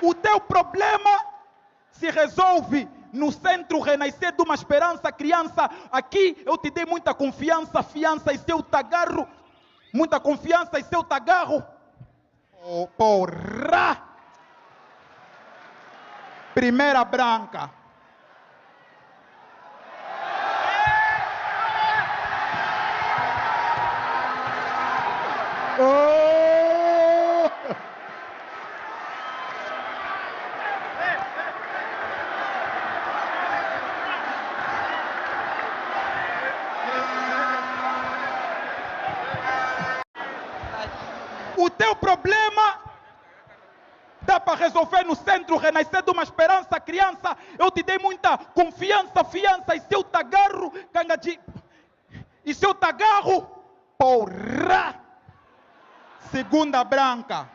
O teu problema se resolve no Centro Renascer de uma Esperança Criança. Aqui eu te dei muita confiança, fiança e seu tagarro. Muita confiança e seu tagarro. Oh, porra! Primeira branca. Oh! O teu problema dá para resolver no Centro Renascer de uma Esperança Criança. Eu te dei muita confiança, fiança e seu tagarro, cangaji. E seu tagarro, porra! Segunda branca.